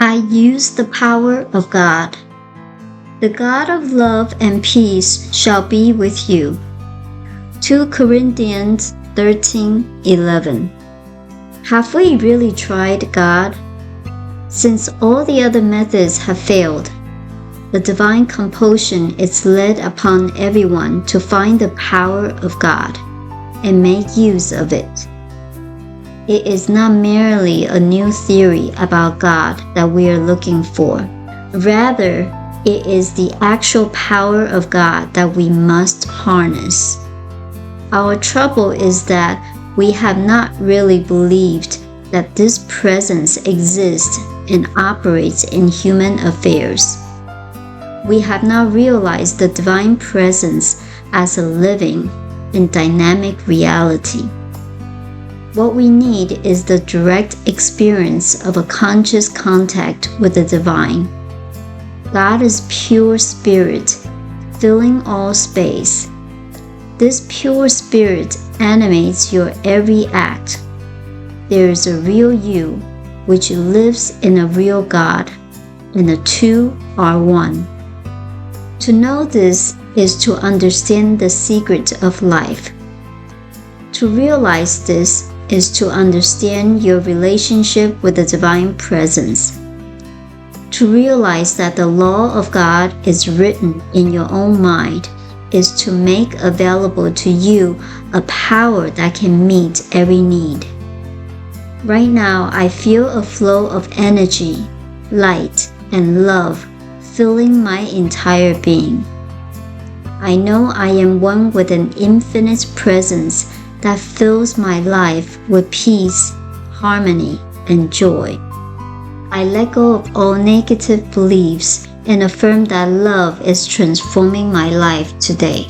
I use the power of God. The God of love and peace shall be with you. 2 Corinthians 13:11. Have we really tried God? Since all the other methods have failed, the divine compulsion is laid upon everyone to find the power of God and make use of it. It is not merely a new theory about God that we are looking for. Rather, it is the actual power of God that we must harness. Our trouble is that we have not really believed that this presence exists and operates in human affairs. We have not realized the divine presence as a living and dynamic reality. What we need is the direct experience of a conscious contact with the divine. God is pure spirit, filling all space. This pure spirit animates your every act. There is a real you, which lives in a real God, and the two are one. To know this is to understand the secret of life. To realize this is to understand your relationship with the divine presence. To realize that the law of God is written in your own mind is to make available to you a power that can meet every need. Right now, I feel a flow of energy, light, and love filling my entire being. I know I am one with an infinite presence that fills my life with peace, harmony, and joy. I let go of all negative beliefs and affirm that love is transforming my life today.